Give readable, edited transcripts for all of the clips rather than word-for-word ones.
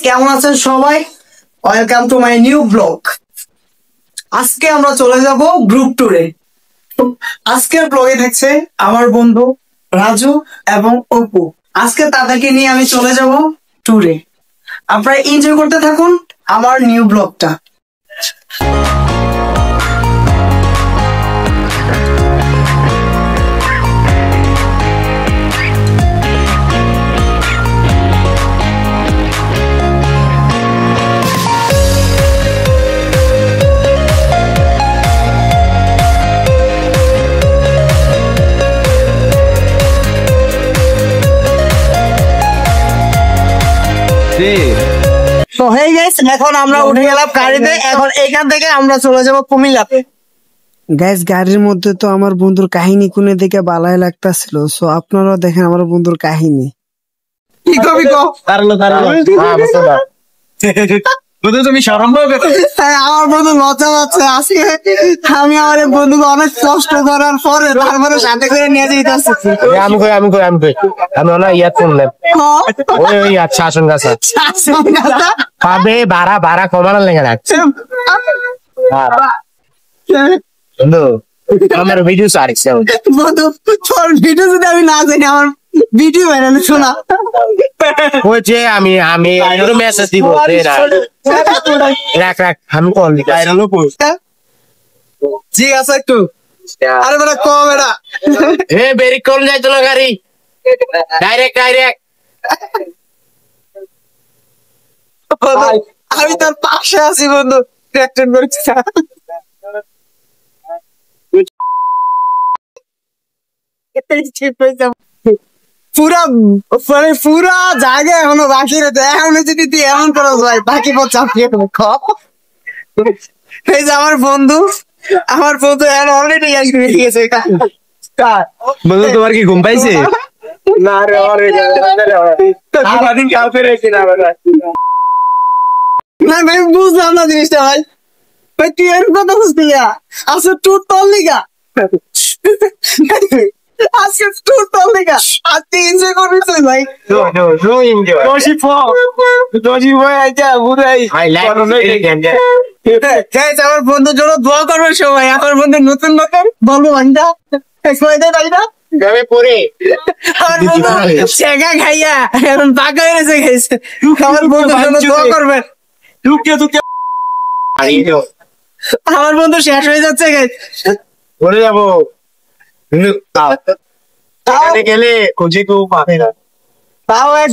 কেমন আছেন সবাই? Welcome to my new blog. আজকে আমরা চলে যাব গ্রুপ ট্যুরে। আজকের ব্লগে থাকছে আমার বন্ধু রাজু এবং অপু। আজকে তাদেরকে নিয়ে আমি চলে যাব ট্যুরে। আপনারা এনজয় করতে থাকুন আমার নিউ ব্লগটা। তো হেই গাইস, এখন আমরা উঠে গেলাম গাড়িতে। এখন এখান থেকে আমরা চলে যাব কুমিল্লাতে। গাইস, গাড়ির মধ্যে তো আমার বন্ধুর কাহিনী কোনে দেখে বালাই লাগতাছিল। সো আপনারা দেখেন আমার বন্ধুর কাহিনী। কি কবি কো তুমি শরম পাবে? আমার বন্ধু লজ্জা পাচ্ছে। আজকে আমি আমার বন্ধুকে অনেক কষ্ট করার পরে তারপরে সাথে করে নিয়ে যাইতেছি। আমি না ইয়াদ করলাম ওই আচ্ছা আসন গাছা পাবে ভাড়া কমানোর লেগে রাখছে বন্ধু। আমার ভিডিও সারিছে বন্ধু, তোর ভিডিও যদি আমি না জানি আমার ভিডিও বানানো শোনা ওই যে আমি মেসেজ দিব রাখ আমি কল দিই ঠিক আছে একটু। আরে বেটা কম এটা বেরিক কল যাইতো না গাড়ি ডাইরেক্ট আমি তোর পাশে আছি বন্ধু। পুরা জায়গা এখনো বাকি রয়েছে। এখনো যদি তুই এমন করো ভাই বাকি পথ চাপিয়ে দেবো। এই যে আমার বন্ধু এখন অলরেডি গেছে। বন্ধু তোমার কি ঘুম পাইছে? না রে না ভাই, বুঝলাম না জিনিসটা ভাই। ভাই তুই এর কথা বুঝতি আচ্ছা টুর তোর লিগা আজকে টুর তোর লিগা আর তুই এনজয় করবি তুই ভাই। আমার বন্ধুর জন্য দোয়া করবে সবাই। আমার বন্ধু নতুন বলবো ভাইটা তাই না আমার বন্ধু শেখা খাইয়া এখন পাকা হয়ে গেছে। আমার বন্ধুর জন্য দোয়া করবেন। আমার বন্ধু শেষ হয়ে যাচ্ছে বলে যাবো গেলে খুঁজে কেউ পাবে না। তাও এক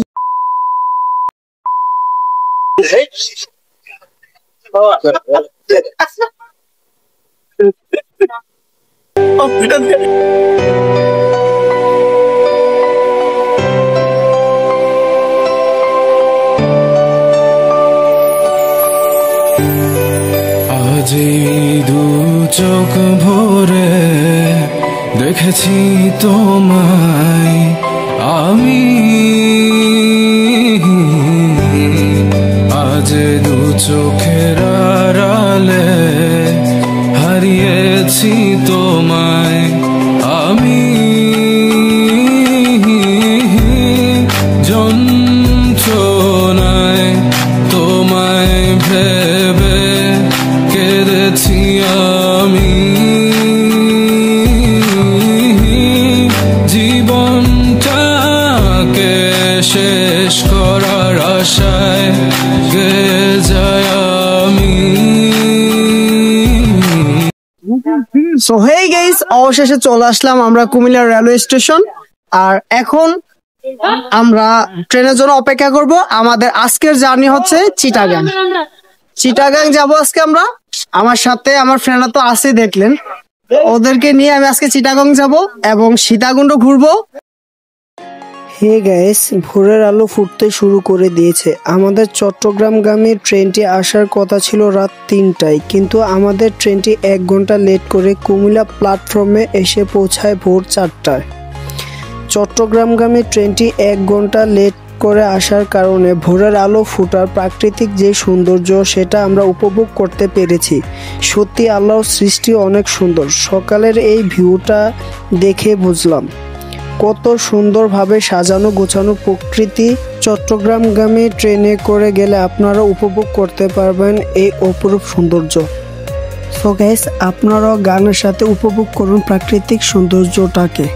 আজি দু চোখ ভরে দেখেছি তোমায় আমি, আজ দু চোখের আড়ালে হারিয়েছি তোমায় আমি। যন্ত্রণায় তোমায় ভেবে কেঁদেছি আমি, জীবনটাকে শেষ করার আশায় গেয়ে যায় আমি। সো হেই গাইস, অবশেষে চলে আসলাম আমরা কুমিল্লা রেলওয়ে স্টেশন। আর এখন আমরা ট্রেনের জন্য অপেক্ষা করব। আমাদের আজকের জার্নি হচ্ছে চিটাগাং যাব আজকে আমরা। আমার সাথে আমার ফ্রেন্ডরা তো আছে দেখলেন, ওদেরকে নিয়ে আমি আজকে চিটাগাং যাব এবং সীতাকুণ্ড ঘুরবো। হে গাইস, ভোরের আলো ফুটতে শুরু করে দিয়েছে। আমাদের চট্টগ্রামগামী ট্রেনটি আসার কথা ছিল রাত 3টায়, কিন্তু আমাদের ট্রেনটি 1 ঘন্টা লেট করে কুমিল্লা প্ল্যাটফর্মে এসে পৌঁছায় ভোর 4টায়। চট্টগ্রামগামী ট্রেনটি 1 ঘন্টা লেট করে আসার কারণে ভোরের আলো ফোটার প্রাকৃতিক যে সৌন্দর্য সেটা আমরা উপভোগ করতে পেরেছি। সত্যি আল্লাহর সৃষ্টি অনেক সুন্দর। সকালের এই ভিউটা দেখে বুঝলাম কত সুন্দরভাবে সাজানো গোছানো প্রকৃতি চট্টগ্রামগামী ট্রেনে করে গেলে আপনারা উপভোগ করতে পারবেন এই অপরূপ সৌন্দর্য। সো গাইস, আপনারাও গানের সাথে উপভোগ করুন প্রাকৃতিক সৌন্দর্যটাকে।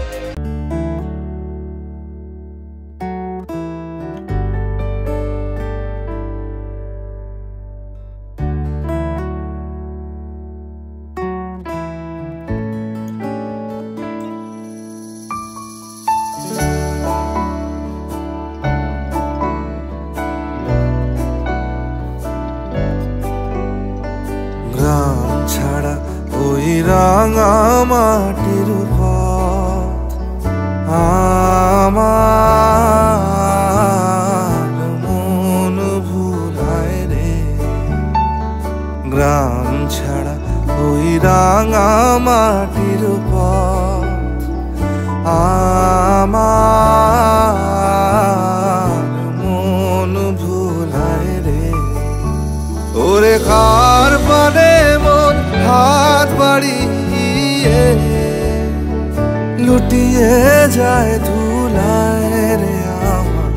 গ্রাম ছাড়া ওই রাঙা মাটির পথ আমার মন ভুলায় রে। গ্রাম ছাড়া ওই রাঙা মাটির পথ আমার মন ভুলায় রে। ওরে খার পানে মন হাত বাড়িয়ে লুটিয়ে যায় ধুলায় রে। আমার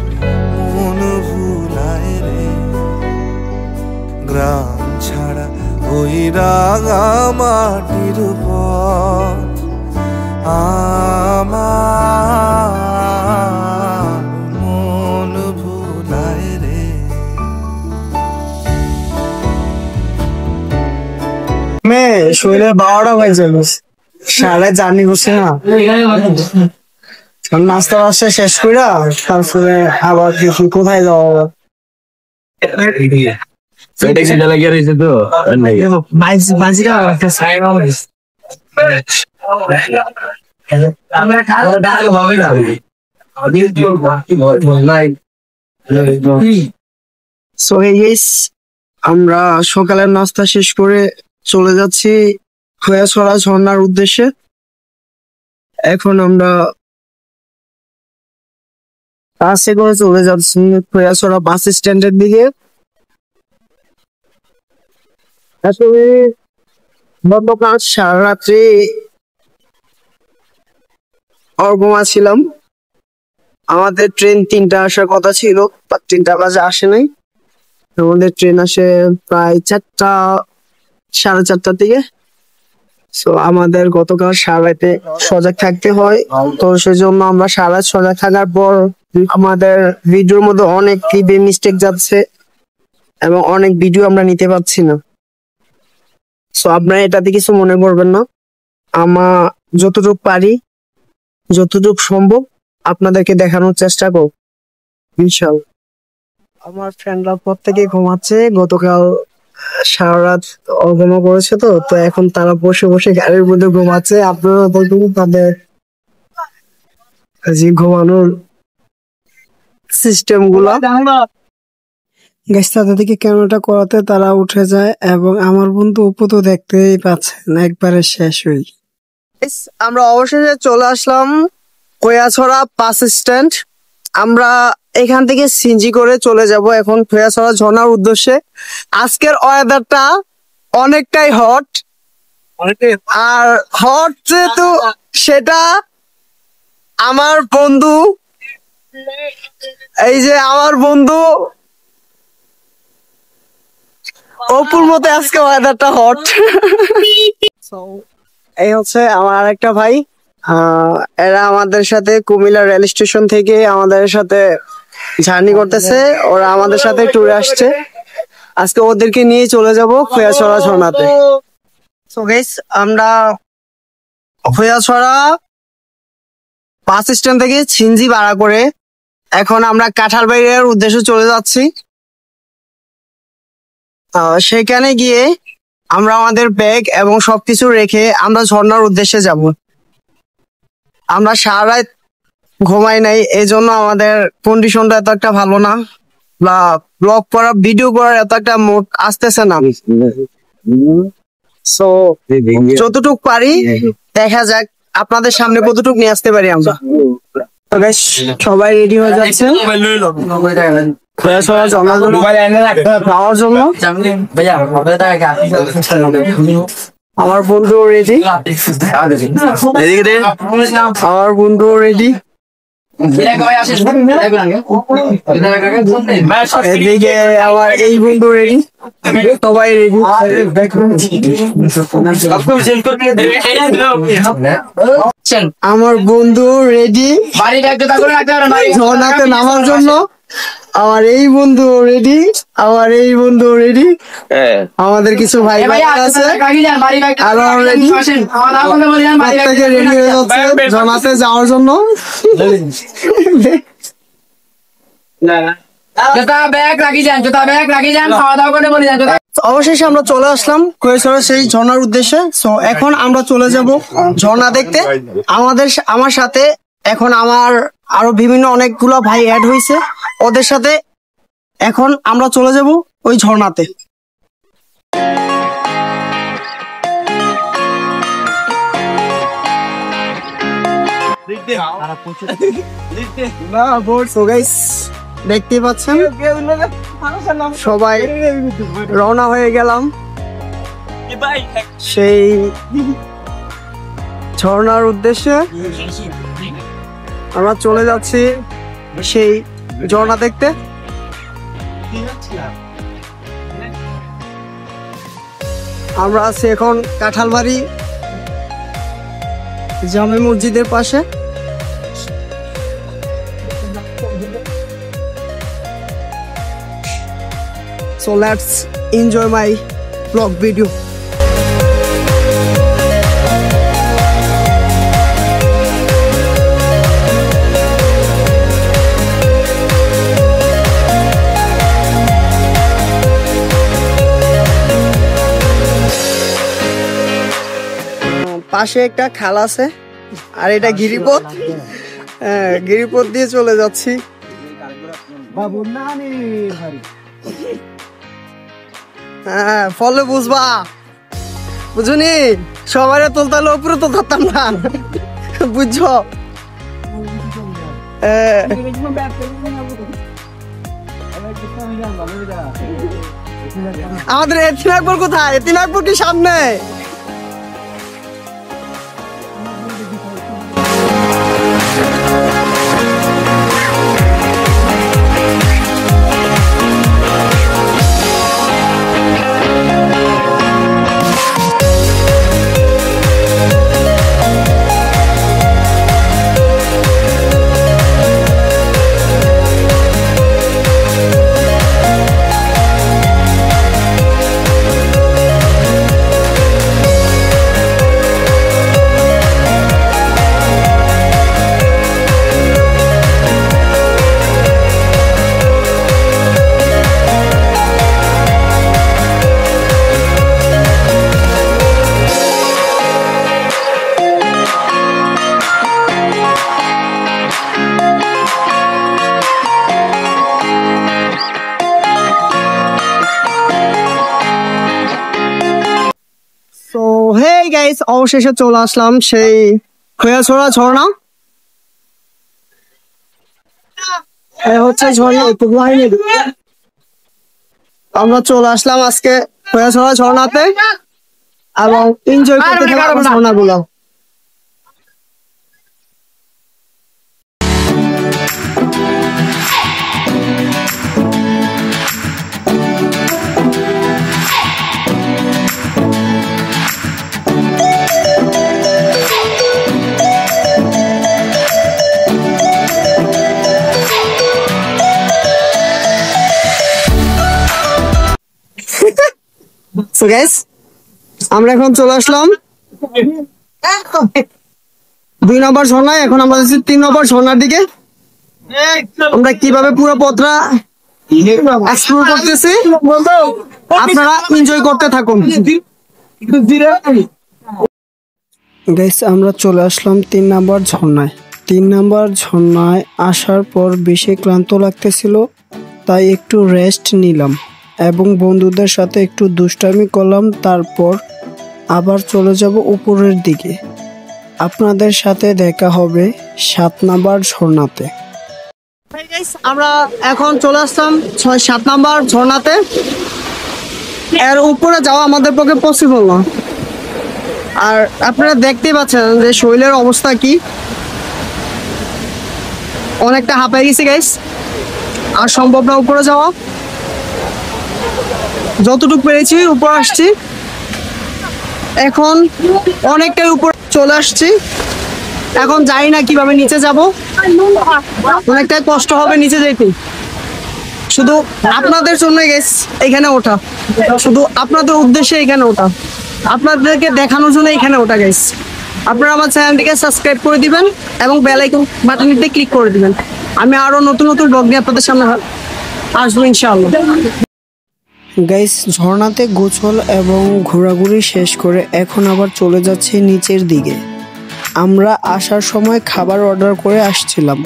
মন ভুলায় রে। গ্রাম ছাড়া ওই রাঙা মাটির পথ আমার মন ভুলায় রে। মেয়ে শরীরে 12টা বাজে, সারা জার্নি করছে না, নাস্তা বাস্তা শেষ করে তারপরে আবার কোথায় যাওয়া সো গাইস, আমরা সকালের নাস্তা শেষ করে চলে যাচ্ছি খোয়াছড়া ঝর্ণার উদ্দেশ্যে। এখন আমরা বাসে করে চলে যাচ্ছি খোয়াছড়া বাস স্ট্যান্ডের দিকে। আসলে গতকাল সারা রাত্রি অর্গমা ছিলাম। আমাদের ট্রেন 3টা আসার কথা ছিল, 3টা বাজে আসে নাই। আমাদের ট্রেন আসে প্রায় 4টা, 4:30টার দিকে। সো আমাদের গতকাল সারা রাতে সজাগ থাকতে হয়, তো সেজন্য আমরা সারা রাত সজাগ থাকার পর আমাদের ভিডিওর মধ্যে অনেক ক্লিপে মিস্টেক যাচ্ছে এবং অনেক ভিডিও আমরা নিতে পারছি না। সো আপনারা এটাতে কিছু মনে করবেন না। আমার যতটুকু পারি, যতটুকু সম্ভব আপনাদেরকে দেখানোর চেষ্টা করব ইনশাআল্লাহ। আমার ফ্রেন্ডরা প্রত্যেকে ঘুমাচ্ছে, গতকাল সারা রাত অঘুমা করেছে, তো তো এখন তারা বসে বসে গাড়ির মধ্যে ঘুমাচ্ছে। আপনারা বলবেন তাদের যে ঘুমানোর সিস্টেম গুলা গ্যাস তাদেরকে ক্যামেরাটা করাতে তারা উঠে যায়, এবং আমার বন্ধু উপর তো দেখতেই পাচ্ছেন একবারে শেষ হই। আমরা অবশেষে চলে আসলাম খোয়াছড়া বাস স্ট্যান্ড। আমরা এখান থেকে সিএনজি করে চলে যাব এখন খোয়াছড়া ঝর্ণার উদ্দেশ্যে। আজকের ওয়েদারটা অনেকটাই হট, আর হট যেহেতু সেটা আমার বন্ধু, এই যে আমার বন্ধু অপুর মতে আজকে ওয়েদারটা হট। এই হচ্ছে আমার আরেকটা ভাই, এরা আমাদের সাথে কুমিল্লা রেল স্টেশন থেকে আমাদের সাথে জার্নি করতেছে। ওরা আমাদের সাথে ট্যুরে আসছে, আজকে ওদেরকে নিয়ে চলে যাব খোয়াছড়া ঝর্ণাতে। সো গাইস, আমরা খোয়াছড়া বাস স্ট্যান্ড থেকে সিএনজি ভাড়া করে এখন আমরা কাঁঠালবাড়িয়ার উদ্দেশ্যে চলে যাচ্ছি। সেখানে গিয়ে আমরা আমাদের ব্যাগ এবং সবকিছু রেখে আমরা ঝর্ণার উদ্দেশ্যে যাব। আমরা সারা রাত ঘুমাই নাই, এই জন্য আমাদের কন্ডিশনটা এত একটা ভালো না, বা ব্লগ করা, ভিডিও করার এত একটা মুড আসতেছে না। সো যতটুক পারি দেখা যাক আপনাদের সামনে কতটুক নিয়ে আসতে পারি আমরা। সবাই রেডি হয়ে যাচ্ছে খাওয়ার জন্য। আমার বন্ধু রেডি, আমার বন্ধু রেডি। এদিকে আমার এই বন্ধু রেডি, সবাই রেডি। আমার বন্ধু রেডি ঝর্ণাতে নামার জন্য। আমার এই বন্ধু রেডি, আমার এই বন্ধু রেডি। আমাদের কিছু ভাই ভাই আছে আরো রেডি, প্রত্যেকে রেডি হয়ে যাচ্ছে ঝর্ণাতে যাওয়ার জন্য। অবশেষে আমরা চলে আসলাম কৈশোর সেই ঝর্ণার উদ্দেশ্যে। সো এখন আমরা চলে যাব ঝর্ণা দেখতে। আমার সাথে এখন আমার আরো বিভিন্ন অনেকগুলো ভাই অ্যাড হয়েছে, ওদের সাথে এখন আমরা চলে যাব ওই ঝর্ণাতে। দেখতে পাচ্ছেন সবাই রওনা হয়ে গেলাম সেই ঝর্ণার উদ্দেশ্যে। আমরা চলে যাচ্ছি সেই ঝর্ণা দেখতে। আমরা আছি এখন কাঁঠালবাড়ি জামে মসজিদের পাশে। So let's enjoy my vlog video. পাশে একটা খাল আছে আর এটা গিরিপথ, গিরিপথ দিয়ে চলে যাচ্ছি। হ্যাঁ ফলে বুঝবা, বুঝুনি সবাই তোলতালে উপরে তো ধরতাম না, বুঝছো? আমাদের এতিম আকবর কোথায়? এতিম আকবর কি সামনে? অবশেষে চলে আসলাম সেই খোয়াছড়া ঝর্ণা। হচ্ছে আমরা চলে আসলাম আজকে খোয়াছড়া ঝর্ণাতে এবং এনজয় করতে থাকবো ঝর্ণাগুলো। So guys, আমরা এখন চলে আসলাম 2 নম্বর ঝর্ণায়। এখন আমরা যাচ্ছি 3 নম্বর ঝর্ণার দিকে। আমরা কিভাবে পুরো পথটা এক্সপ্লোর করতেছি, আপনারা এনজয় করতে থাকুন। গাইস আমরা চলে আসলাম 3 নম্বর ঝর্ণায়। 3 নম্বর ঝর্ণায় আসার পর বেশি ক্লান্ত লাগতেছিল, তাই একটু রেস্ট নিলাম এবং বন্ধুদের সাথে একটু দুষ্টামি করলাম। তারপর আবার চলে যাব উপরের দিকে। আপনাদের সাথে দেখা হবে 7 নম্বর ঝর্ণাতে। আমরা এখন চলে আসলাম 7 নম্বর ঝর্ণাতে। এর উপরে যাওয়া আমাদের পক্ষে পসিবল না, আর আপনারা দেখতেই পাচ্ছেন যে শৈলের অবস্থা কি। অনেকটা হাঁপাই গেছি গাইস, আর সম্ভব না উপরে যাওয়া। যতটুকু পেরেছি উপরে আসছি, এখন অনেকটাই উপরে চলে আসছি। এখন জানি না কিভাবে নিচে যাব, অনেকটাই কষ্ট হবে নিচে যেতে। শুধু আপনাদের জন্য গেস এখানে ওঠা, শুধু আপনাদের উদ্দেশ্যে এখানে ওঠা, আপনাদেরকে দেখানোর জন্য এখানে ওঠা গাইস। আপনারা আমার চ্যানেলটিকে সাবস্ক্রাইব করে দিবেন এবং বেল আইকন বাটনটিতে ক্লিক করে দিবেন। আমি আরো নতুন নতুন ব্লগ নিয়ে আপনাদের সামনে আসবো ইনশাআল্লাহ। গাইস, ঝর্ণাতে গোসল এবং ঘোরাঘুরি শেষ করে এখন আবার চলে যাচ্ছে নিচের দিকে। আমরা আসার সময় খাবার অর্ডার করে আসছিলাম,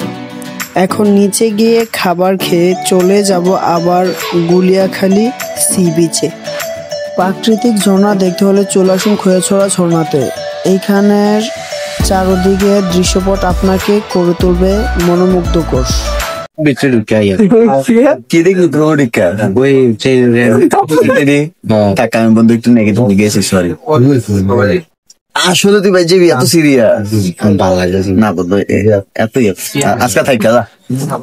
এখন নিচে গিয়ে খাবার খেয়ে চলে যাব আবার গুলিয়াখালী সি বিচে। প্রাকৃতিক ঝর্ণা দেখতে হলে চলে আসুন খোয়াছড়া ঝর্ণাতে। এইখানের চারদিকে দৃশ্যপট আপনাকে করে তুলবে মনোমুগ্ধকর। Bitte du geil. Kidding with Rodica. Wait, টাকা আমি বন্ধু একটু নেগেটিভ গেছি, সরি। আসলে তুই ভাই যাবি এত সিরিয়াস না বন্ধু, এতই আজকে থাকি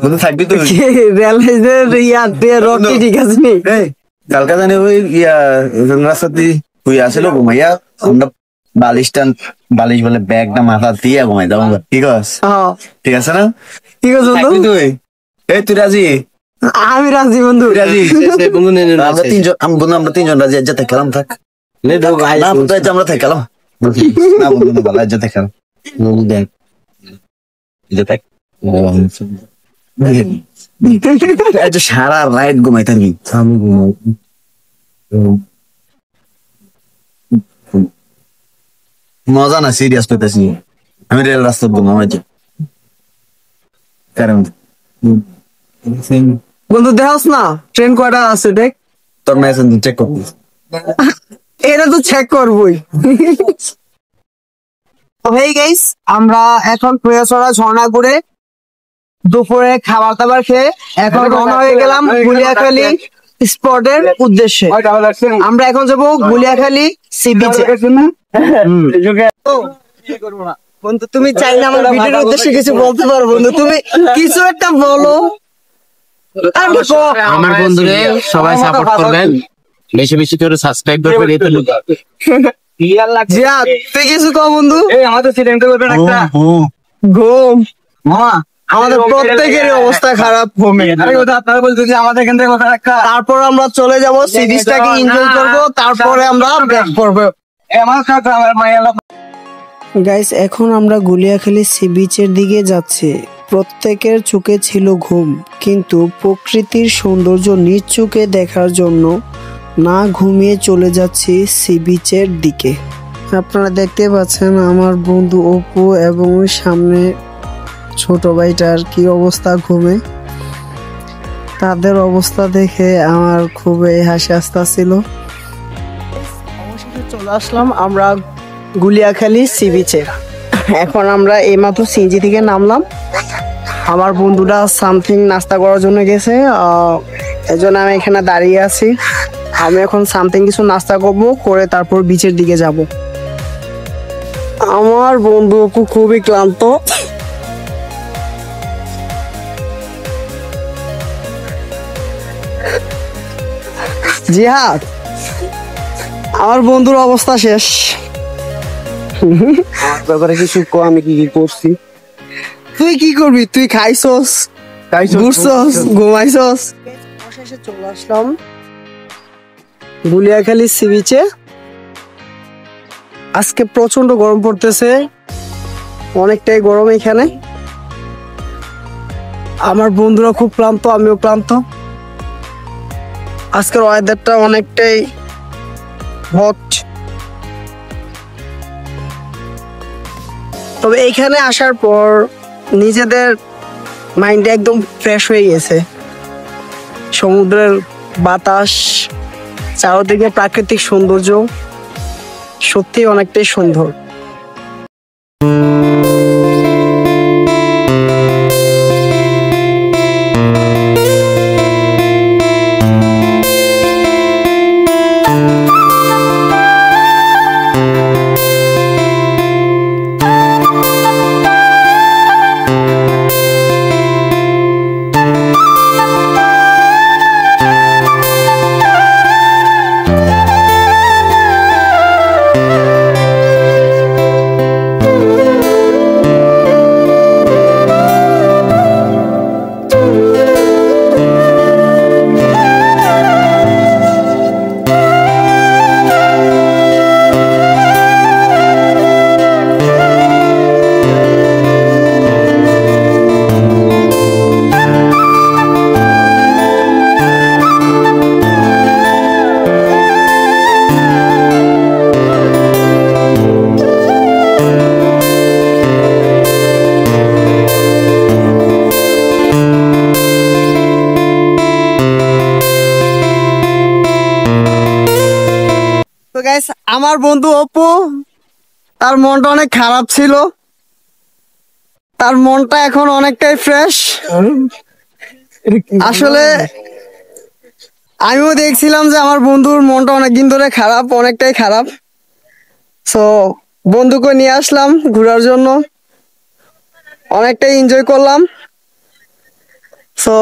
বন্ধু, থাকবি তুই ঠিক আছে নি? কালকা জানি ওই রাস্তাতে তুই আসলে ঘুমাইয়া আমরা বালিশ বলে ব্যাগটা মাথা দিয়ে ঘুমাই দাও, ঠিক আছে? ঠিক আছে না? ঠিক আছে থাকবি তুই? এই তুই রাজি? আমি রাজি বন্ধু। রাজি? আমরা তিনজন, আমরা তিনজন রাজি। আজ যাতে খেলাম থাক না বন্ধু, আজ আমরা থাক খেলাম না বন্ধু, ভালো আজ যাতে খেলাম দেখ আজ সারা রাইট ঘুমাইতামি। আমি ঘুমাই মজা না, সিরিয়াস পেতেছি আমি। রেল রাস্তা ঘুমাই কারণ বন্ধু দেখাস না ট্রেন কয়টা আছে দেখ। তোর মেসেজ চেক কর, এটা তো চেক করবই। হেই গাইস, আমরা এখন খোয়াছড়া ঝর্ণা ঘুরে দুপুরে খাবার দাবার খেয়ে এখন রওনা হয়ে গেলাম গুলিয়াখালী স্পটের উদ্দেশ্যে। আমরা এখন যাবো গুলিয়াখালী সি বিচে। বন্ধু তুমি চাইলে আমার ভিডিওর উদ্দেশ্যে কিছু বলতে পারো বন্ধু, তুমি কিছু একটা বলো। আমার বন্ধুরে সবাই সাপোর্ট করবেন, বেশি বেশি করে সাবস্ক্রাইব করবেন। জিয়াদ তুই কিছু কও বন্ধু। আমাদের সিলেন্ডার করবেন একটা ঘুম। আমাদের প্রত্যেকেরই অবস্থা খারাপ ঘুমে। আপনারা বলছেন যে আমাদের এখান থেকে তারপর আমরা চলে যাব সি বিচটাকে এনজয় করব, তারপরে আমরা ব্যাক করব। গাইস, এখন আমরা গুলিয়াখালী সি বিচের দিকে যাচ্ছি। প্রত্যেকের চোখে ছিল ঘুম, কিন্তু প্রকৃতির সৌন্দর্য নিজ চোখে দেখার জন্য না ঘুমিয়ে চলে যাচ্ছি সি বিচের দিকে। আপনারা দেখতে পাচ্ছেন আমার বন্ধু অপু এবং সামনে ছোট ভাইটার কি অবস্থা ঘুমে। তাদের অবস্থা দেখে আমার খুবই হাসি আসতেছিল। অবশেষে চলে আসলাম আমরা গুলিয়াখালী সি বিচে। এখন আমরা এইমাত্র সিএনজি থেকে নামলাম। আমার বন্ধুরা সামথিং নাস্তা করার জন্য গেছে, এজন্য আমি এখানে দাঁড়িয়ে আছি। আমি এখন সামথিং কিছু নাস্তা করবো, করে তারপর বিচের দিকে যাব। আমার বন্ধু খুবই ক্লান্ত। জিহাদ, আমার বন্ধুর অবস্থা শেষ। ব্যাপারে কিছু আমি কি কি করছি? তুই কি করবি? তুই খাইছস, ঘুরছস, ঘুমাইছস। অবশেষে চলে আসলাম গুলিয়াখালী সি বিচে। আজকে প্রচন্ড গরম পড়তেছে, অনেকটাই গরম এখানে। আমার বন্ধুরা খুব ক্লান্ত, আমিও ক্লান্ত। আজকের ওয়েদারটা অনেকটাই হট। তবে এইখানে আসার পর নিজেদের মাইন্ড একদম ফ্রেশ হয়ে গেছে। সমুদ্রের বাতাস, চারদিকে প্রাকৃতিক সৌন্দর্য সত্যি অনেকটাই সুন্দর। আমার বন্ধু অপু, তার মনটা অনেক খারাপ ছিল, তার মনটা এখন অনেকটাই ফ্রেশ। আসলে আমিও দেখছিলাম যে আমার বন্ধুর মনটা অনেকদিন ধরে খারাপ, অনেকটাই খারাপ। সো বন্ধুকে নিয়ে আসলাম ঘোরার জন্য, অনেকটাই এনজয় করলাম। সো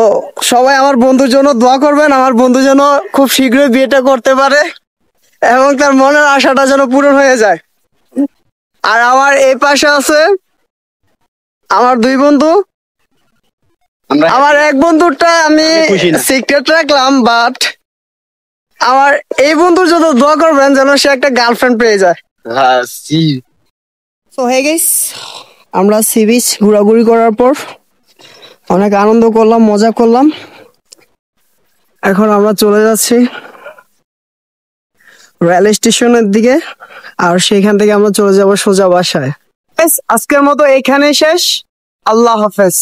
সবাই আমার বন্ধুর জন্য দোয়া করবেন, আমার বন্ধু যেন খুব শীঘ্রই বিয়েটা করতে পারে এবং তার মনের আশাটা যেন পূরণ হয়ে যায়। আর আমার এই পাশে আছে আমার দুই বন্ধু। আমার এক বন্ধুরটা আমি সিক্রেট রাখলাম, বাট আমার এই বন্ধুর জন্য দোয়া করবেন যেন সে একটা গার্লফ্রেন্ড পেয়ে যায়। সো হে গাইস, আমরা সি বিচ ঘোরাঘুরি করার পর অনেক আনন্দ করলাম, মজা করলাম। এখন আমরা চলে যাচ্ছি রেল স্টেশনের দিকে, আর সেখান থেকে আমরা চলে যাব সোজা বাসায়। আজকের মতো এখানেই শেষ। আল্লাহ হাফেজ।